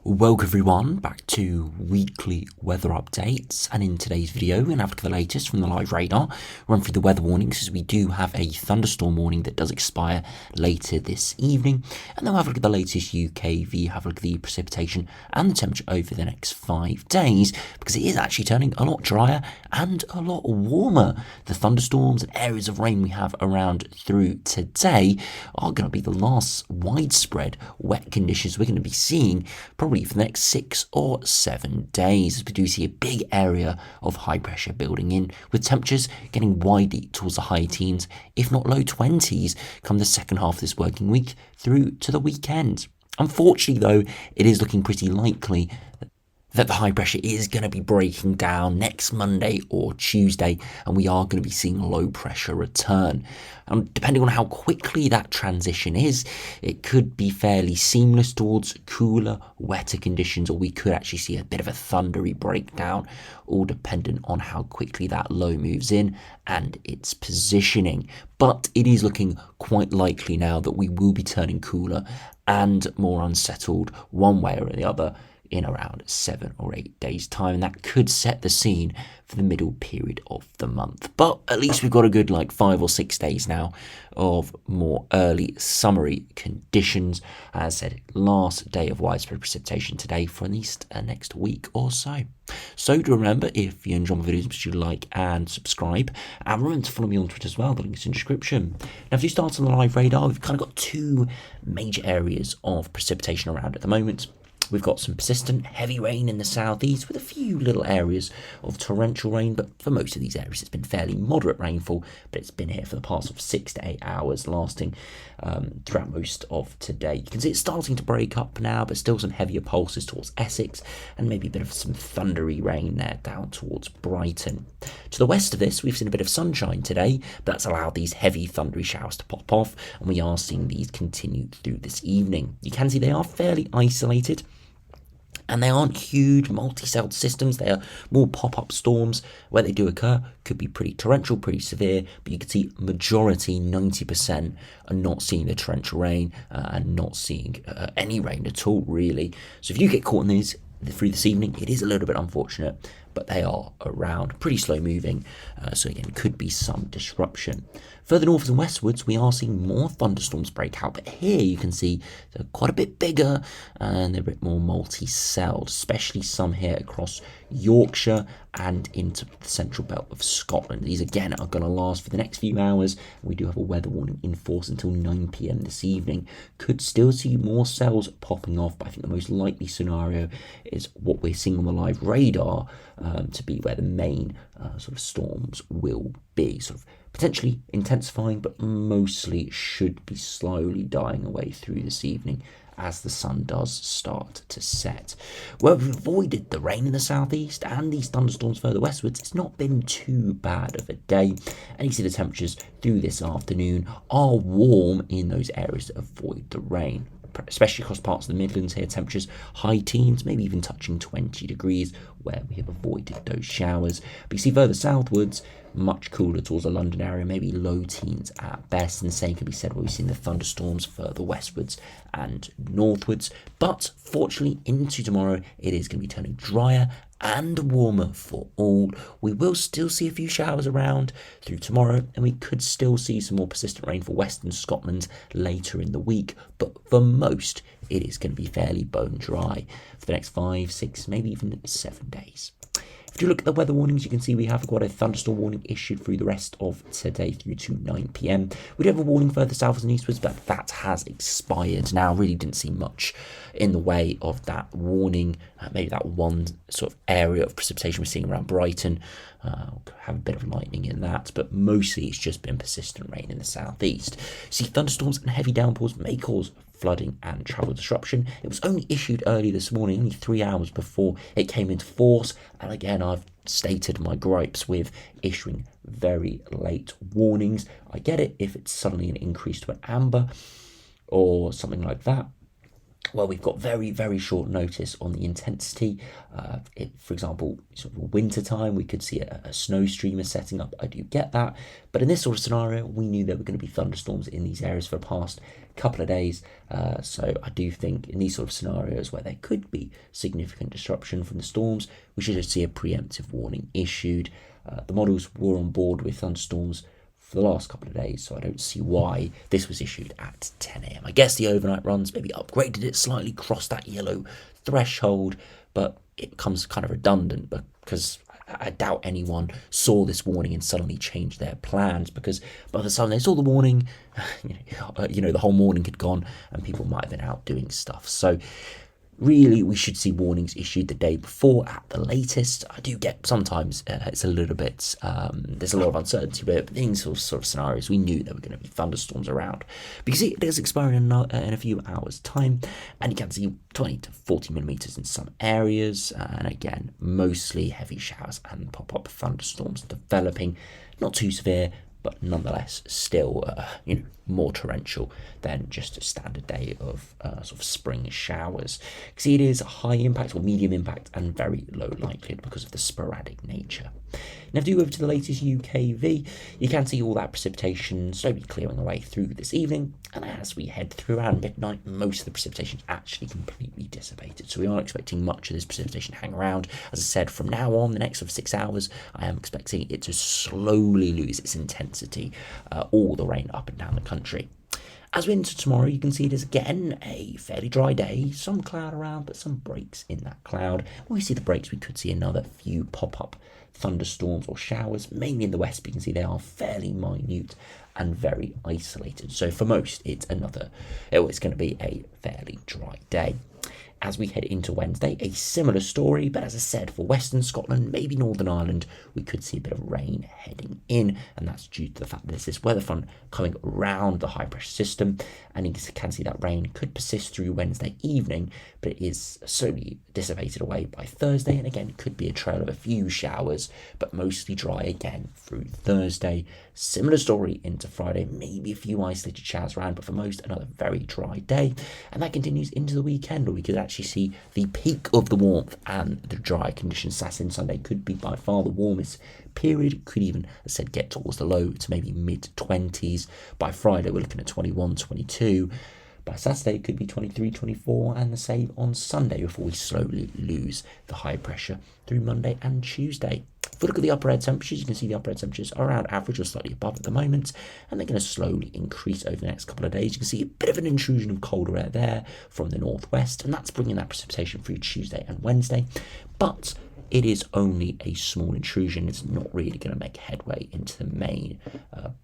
Welcome everyone back to weekly weather updates, and in today's video we're going to have a look at the latest from the live radar, run through the weather warnings as we do have a thunderstorm warning that does expire later this evening, and then we'll have a look at the latest UKV, have a look at the precipitation and the temperature over the next 5 days, because it is actually turning a lot drier and a lot warmer. The thunderstorms and areas of rain we have around through today are going to be the last widespread wet conditions we're going to be seeing probably for the next 6 or 7 days, as we do see a big area of high pressure building in, with temperatures getting widely towards the high teens, if not low 20s, come the second half of this working week through to the weekend. Unfortunately though, it is looking pretty likely that the high pressure is going to be breaking down next Monday or Tuesday, and we are going to be seeing low pressure return. Depending on how quickly that transition is, it could be fairly seamless towards cooler, wetter conditions, or we could actually see a bit of a thundery breakdown, all dependent on how quickly that low moves in and its positioning. But it is looking quite likely now that we will be turning cooler and more unsettled one way or the other in around 7 or 8 days time, and that could set the scene for the middle period of the month. But at least we've got a good 5 or 6 days now of more early summery conditions. As I said, last day of widespread precipitation today for at least next week or so. So do remember, if you enjoy my videos, please do like and subscribe, and remember to follow me on Twitter as well. The link is in the description. Now, if you start on the live radar, we've kind of got 2 major areas of precipitation around at the moment. We've got some persistent heavy rain in the southeast with a few little areas of torrential rain, but for most of these areas it's been fairly moderate rainfall, but it's been here for the past 6 to 8 hours, lasting throughout most of today. You can see it's starting to break up now, but still some heavier pulses towards Essex, and maybe a bit of some thundery rain there down towards Brighton. To the west of this, we've seen a bit of sunshine today, but that's allowed these heavy thundery showers to pop off, and we are seeing these continue through this evening. You can see they are fairly isolated, and they aren't huge multi-celled systems. They are more pop-up storms. Where they do occur could be pretty torrential, pretty severe, but you can see majority, 90%, are not seeing the torrential rain and not seeing any rain at all, really. So if you get caught in these through this evening, it is a little bit unfortunate, but they are around, pretty slow moving, so again, could be some disruption. Further north and westwards, we are seeing more thunderstorms break out, but here you can see they're quite a bit bigger and they're a bit more multi-celled, especially some here across Yorkshire and into the central belt of Scotland. These again are going to last for the next few hours. We do have a weather warning in force until 9 p.m. this evening. Could still see more cells popping off, but I think the most likely scenario is what we're seeing on the live radar to be where the main sort of storms will be, sort of potentially intensifying, but mostly should be slowly dying away through this evening as the sun does start to set. Well, we've avoided the rain in the southeast and these thunderstorms further westwards. It's not been too bad of a day, and you see the temperatures through this afternoon are warm in those areas that avoid the rain, especially across parts of the Midlands here. Temperatures high teens, maybe even touching 20 degrees where we have avoided those showers. But you see further southwards, much cooler towards the London area, maybe low teens at best, and the same can be said where we've seen the thunderstorms further westwards and northwards. But fortunately, into tomorrow, it is going to be turning drier and warmer for all. We will still see a few showers around through tomorrow, and we could still see some more persistent rain for western Scotland later in the week, but for most it is going to be fairly bone dry for the next 5, 6, maybe even 7 days. If you look at the weather warnings, you can see we have got a thunderstorm warning issued through the rest of today through to 9 p.m. We do have a warning further south and eastwards, but that has expired now. Really didn't see much in the way of that warning. Maybe that one sort of area of precipitation we're seeing around Brighton. Have a bit of lightning in that, but mostly it's just been persistent rain in the southeast. See, thunderstorms and heavy downpours may cause flooding and travel disruption. It was only issued early this morning, only 3 hours before it came into force, and again I've stated my gripes with issuing very late warnings. I get it if it's suddenly an increase to an amber or something like that, Well, we've got very, very short notice on the intensity. For example, sort of winter time, we could see a snow streamer setting up. I do get that. But in this sort of scenario, we knew there were going to be thunderstorms in these areas for the past couple of days. So I do think in these sort of scenarios where there could be significant disruption from the storms, we should see a preemptive warning issued. The models were on board with thunderstorms for the last couple of days, so I don't see why this was issued at 10 a.m. I guess the overnight runs maybe upgraded it slightly, crossed that yellow threshold, but it becomes kind of redundant because I doubt anyone saw this warning and suddenly changed their plans, because by the time they saw the warning, the whole morning had gone and people might have been out doing stuff. So really, we should see warnings issued the day before at the latest. I do get sometimes it's a little bit, there's a lot of uncertainty, but in these sort of scenarios, we knew there were going to be thunderstorms around. Because it does expire in a few hours' time, and you can see 20 to 40 millimeters in some areas, and again, mostly heavy showers and pop-up thunderstorms developing. Not too severe, but nonetheless still more torrential than just a standard day of sort of spring showers. See, it is high impact or medium impact and very low likelihood because of the sporadic nature. Now, if you go over to the latest UKV, you can see all that precipitation slowly clearing away through this evening, and as we head through around midnight, most of the precipitation is actually completely dissipated. So we aren't expecting much of this precipitation to hang around. As I said, from now on, the next sort of 6 hours, I am expecting it to slowly lose its intensity, all the rain up and down the country. As we enter tomorrow, you can see it is again a fairly dry day, some cloud around, but some breaks in that cloud. When we see the breaks, we could see another few pop-up thunderstorms or showers, mainly in the west, but you can see they are fairly minute and very isolated. So for most, it's going to be a fairly dry day. As we head into Wednesday, a similar story, but as I said, for Western Scotland, maybe Northern Ireland, we could see a bit of rain heading in, and that's due to the fact that there's this weather front coming around the high pressure system, and you can see that rain could persist through Wednesday evening, but it is slowly dissipated away by Thursday, and again, could be a trail of a few showers, but mostly dry again through Thursday. Similar story into Friday, maybe a few isolated showers around, but for most, another very dry day, and that continues into the weekend, where we could actually see the peak of the warmth and the dry conditions. Saturday and Sunday could be by far the warmest period, could even, as I said, get towards the low to maybe mid-20s. By Friday, we're looking at 21, 22. By Saturday, it could be 23, 24, and the same on Sunday before we slowly lose the high pressure through Monday and Tuesday. If we look at the upper air temperatures, you can see the upper air temperatures are around average or slightly above at the moment, and they're going to slowly increase over the next couple of days. You can see a bit of an intrusion of colder air there from the northwest, and that's bringing that precipitation through Tuesday and Wednesday. But it is only a small intrusion. It's not really going to make headway into the main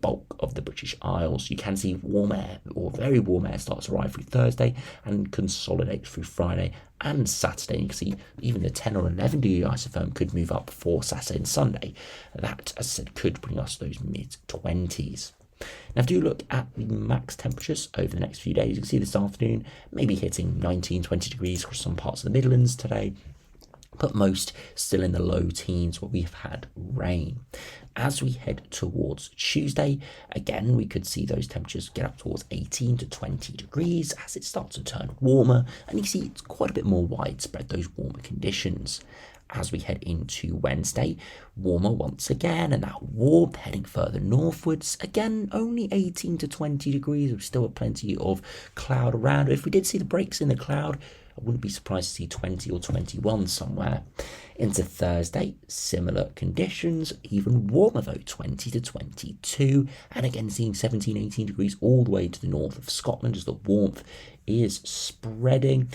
bulk of the British Isles. You can see warm air, or very warm air, starts to arrive through Thursday and consolidate through Friday and Saturday. You can see even the 10 or 11 degree isotherm could move up for Saturday and Sunday. That, as I said, could bring us those mid-20s. Now, if you look at the max temperatures over the next few days, you can see this afternoon maybe hitting 19, 20 degrees across some parts of the Midlands today, but most still in the low teens where we've had rain. As we head towards Tuesday, again, we could see those temperatures get up towards 18 to 20 degrees as it starts to turn warmer, and you see it's quite a bit more widespread, those warmer conditions. As we head into Wednesday, warmer once again, and that warmth heading further northwards, again, only 18 to 20 degrees, with still plenty of cloud around. If we did see the breaks in the cloud, I wouldn't be surprised to see 20 or 21 somewhere. Into Thursday, similar conditions, even warmer though, 20 to 22, and again seeing 17, 18 degrees all the way to the north of Scotland as the warmth is spreading.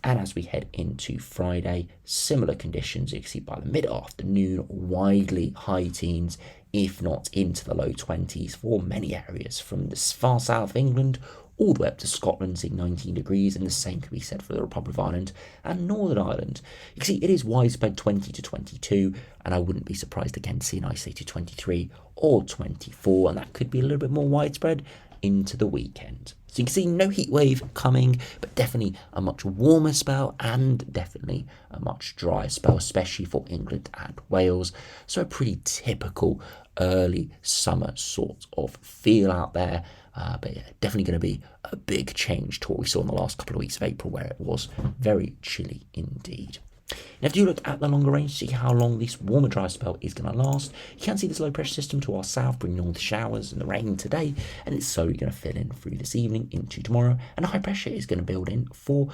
And as we head into Friday, similar conditions, you can see by the mid-afternoon, widely high teens, if not into the low 20s for many areas from the far south of England all the way up to Scotland, seeing 19 degrees, and the same can be said for the Republic of Ireland and Northern Ireland. You can see it is widespread 20 to 22, and I wouldn't be surprised again to see an isolated 23 or 24, and that could be a little bit more widespread into the weekend. So you can see no heat wave coming, but definitely a much warmer spell and definitely a much drier spell, especially for England and Wales. So a pretty typical early summer sort of feel out there. But yeah, definitely going to be a big change to what we saw in the last couple of weeks of April, where it was very chilly indeed. Now, if you look at the longer range, see how long this warmer dry spell is going to last. You can see this low pressure system to our south bringing all the showers and the rain today, and it's slowly going to fill in through this evening into tomorrow, and high pressure is going to build in for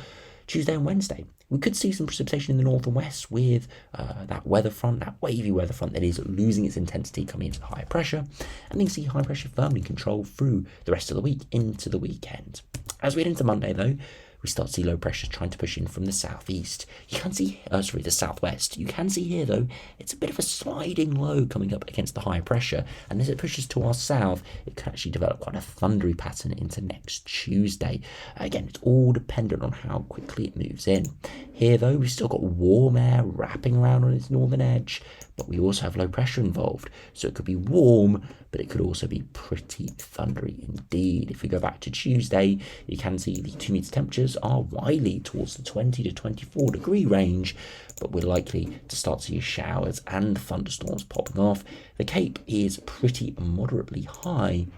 Tuesday and Wednesday. We could see some precipitation in the north and west with that weather front, that wavy weather front that is losing its intensity coming into the higher pressure, and then see high pressure firmly controlled through the rest of the week into the weekend. As we head into Monday though, we start to see low pressure trying to push in from the southeast. You can see, the southwest. You can see here though, it's a bit of a sliding low coming up against the high pressure, and as it pushes to our south, it can actually develop quite a thundery pattern into next Tuesday. Again, it's all dependent on how quickly it moves in. Here though, we've still got warm air wrapping around on its northern edge, but we also have low pressure involved, so it could be warm, but it could also be pretty thundery indeed. If we go back to Tuesday, you can see the 2 meter temperatures are widely towards the 20 to 24 degree range, but we're likely to start to see showers and thunderstorms popping off. The Cape is pretty moderately high,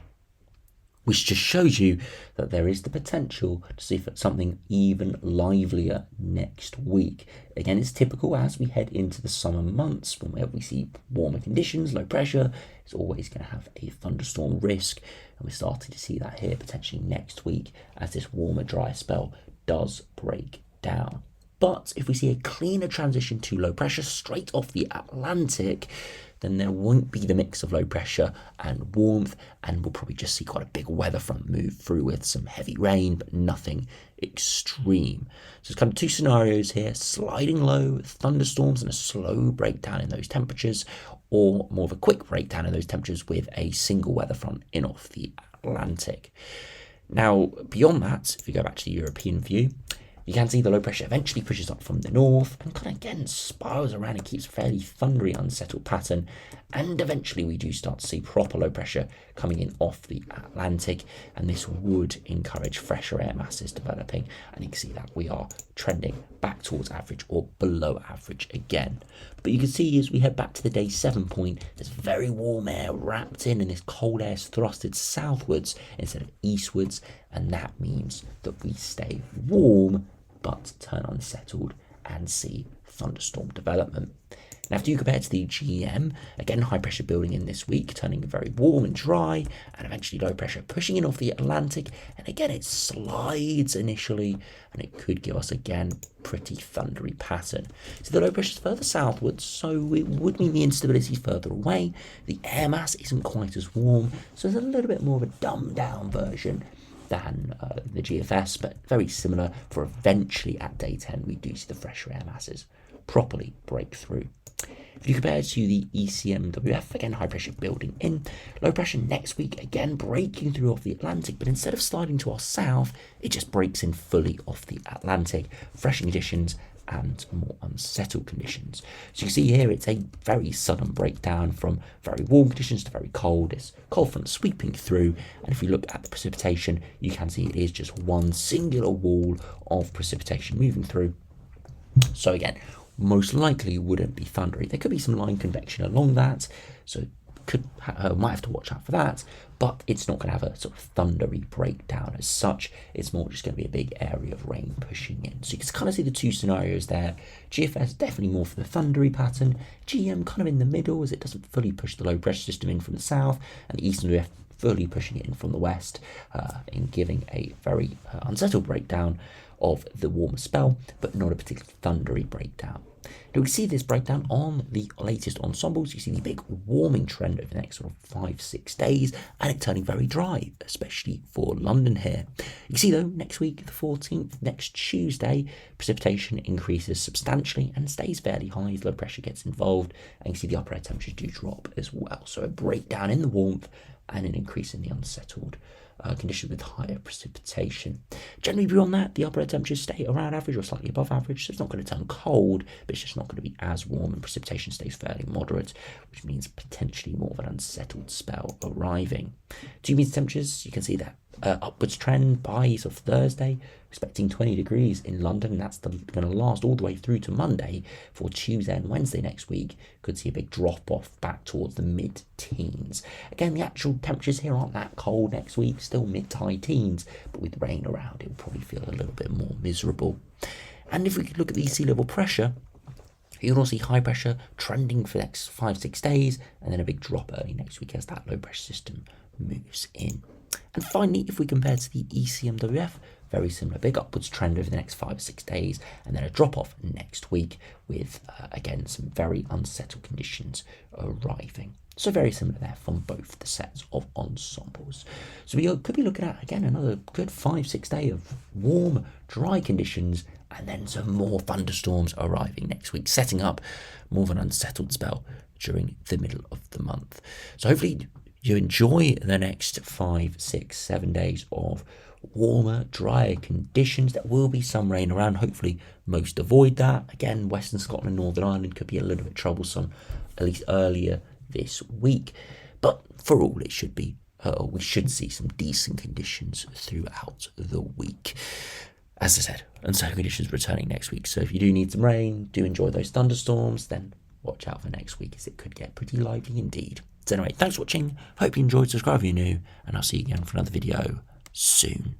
which just shows you that there is the potential to see something even livelier next week. Again, it's typical as we head into the summer months, whenever we see warmer conditions, low pressure, it's always going to have a thunderstorm risk, and we're starting to see that here potentially next week as this warmer, dry spell does break down. But if we see a cleaner transition to low pressure straight off the Atlantic, then there won't be the mix of low pressure and warmth, and we'll probably just see quite a big weather front move through with some heavy rain, but nothing extreme. So it's kind of two scenarios here: sliding low, thunderstorms, and a slow breakdown in those temperatures, or more of a quick breakdown in those temperatures with a single weather front in off the Atlantic. Now, beyond that, if you go back to the European view, you can see the low pressure eventually pushes up from the north and kind of again spirals around and keeps a fairly thundery, unsettled pattern. And eventually we do start to see proper low pressure coming in off the Atlantic, and this would encourage fresher air masses developing. And you can see that we are trending back towards average or below average again. But you can see as we head back to the day 7 point, there's very warm air wrapped in, and this cold air is thrusted southwards instead of eastwards. And that means that we stay warm but turn unsettled and see thunderstorm development. Now, if you compare to the GM, again, high pressure building in this week, turning very warm and dry, and eventually low pressure pushing in off the Atlantic. And again, it slides initially, and it could give us, again, pretty thundery pattern. So the low pressure is further southwards, so it would mean the instability is further away. The air mass isn't quite as warm, so there's a little bit more of a dumbed down version than the GFS, but very similar, for eventually at day 10 we do see the fresher air masses properly break through. If you compare to the ECMWF, again high pressure building in, low pressure next week again breaking through off the Atlantic, but instead of sliding to our south, it just breaks in fully off the Atlantic, fresher conditions and more unsettled conditions. So you can see here it's a very sudden breakdown from very warm conditions to very cold. It's cold front sweeping through, and if you look at the precipitation, you can see it is just one singular wall of precipitation moving through. So again, most likely wouldn't be thundery. There could be some line convection along that, so might have to watch out for that, but it's not going to have a sort of thundery breakdown as such. It's more just going to be a big area of rain pushing in. So you can kind of see the two scenarios there. GFS definitely more for the thundery pattern. GM kind of in the middle, as it doesn't fully push the low pressure system in from the south, and the Eastern WF fully pushing it in from the west, in giving a very unsettled breakdown of the warmer spell, but not a particularly thundery breakdown. Now we see this breakdown on the latest ensembles. You see the big warming trend over the next sort of 5-6 days, and it turning very dry, especially for London here. You see though, next week, the 14th, next Tuesday, precipitation increases substantially and stays fairly high as low pressure gets involved, and you see the upper air temperatures do drop as well. So a breakdown in the warmth and an increase in the unsettled conditions with higher precipitation. Generally beyond that, the upper air temperatures stay around average or slightly above average, so it's not going to turn cold, but it's just not going to be as warm, and precipitation stays fairly moderate, which means potentially more of an unsettled spell arriving. 2 meter temperatures, you can see that upwards trend by sort of Thursday, expecting 20 degrees in London, and that's going to last all the way through to Monday. For Tuesday and Wednesday next week, could see a big drop off back towards the mid-teens. Again, the actual temperatures here aren't that cold next week, still mid to high teens, but with rain around, it will probably feel a little bit more miserable. And if we could look at the sea level pressure, you'll also see high pressure trending for the next 5-6 days, and then a big drop early next week as that low pressure system moves in. And finally, if we compare to the ECMWF, very similar, big upwards trend over the next 5 or 6 days, and then a drop off next week with, again, some very unsettled conditions arriving. So very similar there from both the sets of ensembles. So we could be looking at, again, another good 5-6 days of warm, dry conditions, and then some more thunderstorms arriving next week, setting up more of an unsettled spell during the middle of the month. So hopefully you enjoy the next 5, 6, 7 days of warmer, drier conditions. There will be some rain around. Hopefully most avoid that. Again, Western Scotland and Northern Ireland could be a little bit troublesome, at least earlier this week. But for all, it should be, we should see some decent conditions throughout the week. As I said, unsettled conditions returning next week. So if you do need some rain, do enjoy those thunderstorms, then watch out for next week as it could get pretty lively indeed. So anyway, thanks for watching. Hope you enjoyed. Subscribe if you're new, and I'll see you again for another video soon.